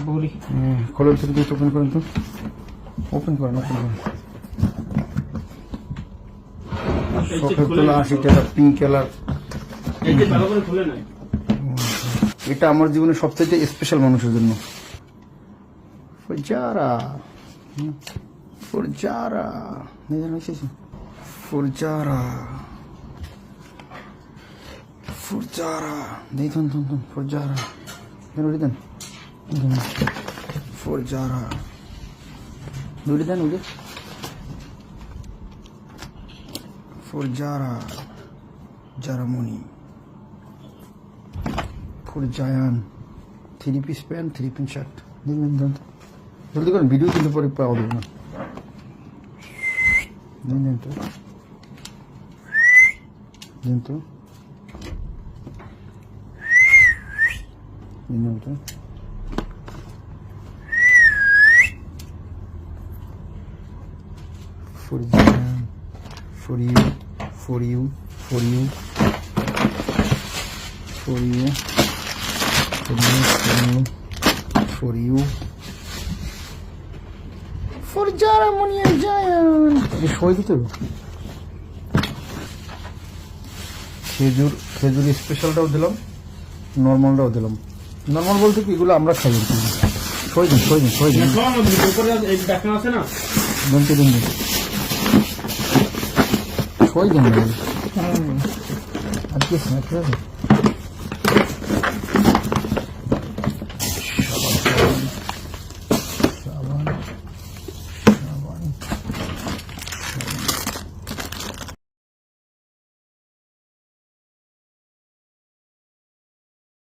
বলি খোলেন তো, ওপেন করেন তো, ওপেন করেন। শখের তোলা 80 টাকা, পিঙ্ক কালার। এটা আমার জীবনে সবচেয়ে স্পেশাল মানুষের জন্য। ফুরজারা, ফুরজারা, ফুরজারা, ফুরজারা, দেখুন ফুরজারা, দেন ফুরজারা, দূরে দেন ওকে। ফুরজারা, জারামনি, ফুরজায়ান, 3 পিস প্যান্ট, 3 পিস শার্ট। দেখবেন জলদি করেন, ভিডিও কিন্তু পরে পাওয়া যাবে না। দেন তো, দেন তো, দেন তো। Furzan, for you, for you, for you, for you, for you, for you, for Jaramoni and Giant. এই সই দিতে খেজুর, খেজুর স্পেশালটাও দিলাম, নর্মালটাও দিলাম। নর্মাল বলতে কি এগুলো আমরা খাই। সই দিন, সই দিন, সই দিন। আছে না বলতে দিন, সই দিন। আর কি